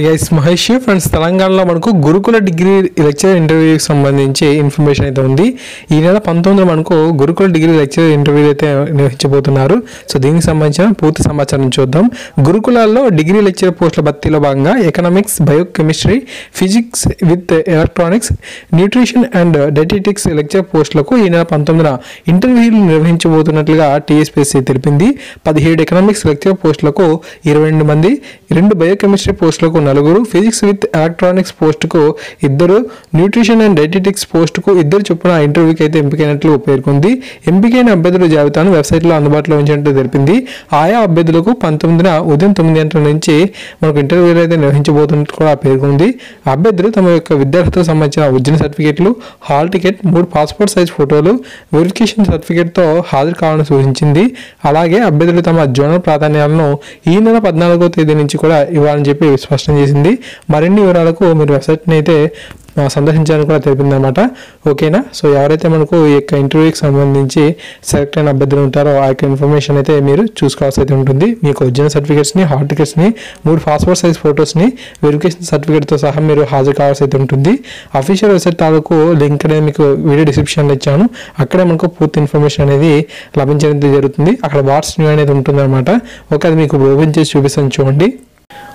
Guys Mahesh friends తెలంగాణలో మనకు గురుకుల డిగ్రీ లెక్చరర్ ఇంటర్వ్యూకి సంబంధించి ఇన్ఫర్మేషన్ అయితే ఉంది. ఈ నెల 19 మనకు గురుకుల డిగ్రీ లెక్చరర్ ఇంటర్వ్యూ అయితే నిర్వహించబోతున్నారు. సో దీనికి సంబంధించిన పూర్తి సమాచారం చూద్దాం. గురుకులాల్లో డిగ్రీ లెక్చరర్ పోస్టుల భర్తీలో భాగంగా economics, biochemistry, physics with electronics, nutrition and dietetics lecturer పోస్టులకు ఈ నెల 19న ఇంటర్వ్యూలు నిర్వహించబోతున్నట్లుగా టీఎస్పీఎస్సీ తెలిపింది. 17 ఎకనామిక్స్ లెక్చరర్ పోస్టులకు 22 మంది, 2 బయోకెమిస్ట్రీ పోస్టులకు 4, ఫిజిక్స్ విత్ ఎలక్ట్రానిక్స్ పోస్టుకు 2, న్యూట్రిషన్ అండ్ డైటెటిక్స్ పోస్టుకు 2 చొప్పున ఇంటర్వ్యూకి అయితే ఎంపికైనట్లు పేర్కొంది. ఎంపికైన అభ్యర్థుల జాబితాను వెబ్సైట్లో అందుబాటులో ఉంచినట్టు తెలిపింది. ఆయా అభ్యర్థులకు 19న ఉదయం 9 గంటల నుంచి మనకు ఇంటర్వ్యూలు అయితే నిర్వహించబోతున్నట్టు కూడా పేర్కొంది. అభ్యర్థులు తమ యొక్క విద్యార్థులకు సంబంధించిన ఒరిజినల్ సర్టిఫికేట్లు, హాల్ టికెట్, 3 పాస్పోర్ట్ సైజ్ ఫోటోలు, వెరిఫికేషన్ సర్టిఫికేట్తో హాజరు కావాలని సూచించింది. అలాగే అభ్యర్థులు తమ జోనల్ ప్రాధాన్యాలను ఈ నెల 14వ తేదీ నుంచి కూడా ఇవ్వాలని చెప్పి స్పష్టం చేసింది. మరిన్ని వివరాలకు మీరు వెబ్సైట్ని అయితే సందర్శించాలని కూడా తెలిపింది అనమాట. ఓకేనా. సో ఎవరైతే మనకు ఈ యొక్క ఇంటర్వ్యూకి సంబంధించి సెలెక్ట్ అయిన అభ్యర్థులు ఉంటారో ఆ యొక్క ఇన్ఫర్మేషన్ అయితే మీరు చూసుకోవాల్సి అయితే ఉంటుంది. మీకు ఒరిజినల్ సర్టిఫికేట్స్ని, హాల్ టికెట్స్ని, 3 పాస్పోర్ట్ సైజ్ ఫొటోస్ని, వెరిఫికేషన్ సర్టిఫికేట్తో సహా మీరు హాజరు కావాల్సి అయితే ఉంటుంది. అఫీషియల్ వెబ్సైట్ తాలూకు లింక్ అనేది మీకు వీడియో డిస్క్రిప్షన్లో ఇచ్చాను. అక్కడే మనకు పూర్తి ఇన్ఫర్మేషన్ అనేది లభించడం జరుగుతుంది. అక్కడ వాట్స్ న్యూ అనేది ఉంటుంది అనమాట. ఓకే, అది మీకు ఓపెన్ చేసి చూపిస్తాను చూడండి.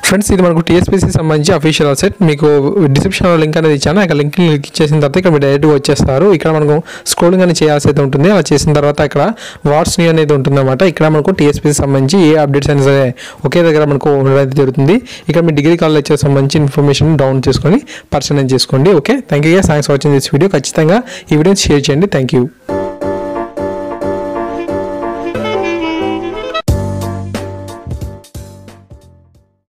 ఫ్రెండ్స్, ఇది మనకు టీఎస్పీసీకి సంబంధించి అఫీషియల్ వెబ్సైట్. మీకు డిస్క్రిప్షన్లో లింక్ అనేది ఇచ్చాను. ఇక్కడ లింక్ క్లిక్ చేసిన తర్వాత ఇక్కడ మీరు డైరెక్ట్గా వచ్చేస్తారు. ఇక్కడ మనకు స్క్రోలింగ్ అనేది చేయాల్సి అయితే ఉంటుంది. అలా చేసిన తర్వాత ఇక్కడ వాట్స్ న్యూ అనేది ఉంటుందన్నమాట. ఇక్కడ మనకు టీఎస్పీసీ సంబంధించి ఏ అప్డేట్స్ అయినా సరే ఒకే దగ్గర మనకు ఉండడం జరుగుతుంది. ఇక్కడ మీ డిగ్రీ కాలేజ్ లెక్చర్ సంబంధించి ఇన్ఫర్మేషన్ డౌన్ చేసుకొని పర్సనలైజ్ చేసుకోండి. Okay, thank you. Thanks for watching this video. ఖచ్చితంగా ఈ వీడియోని షేర్ చేయండి. Thank you.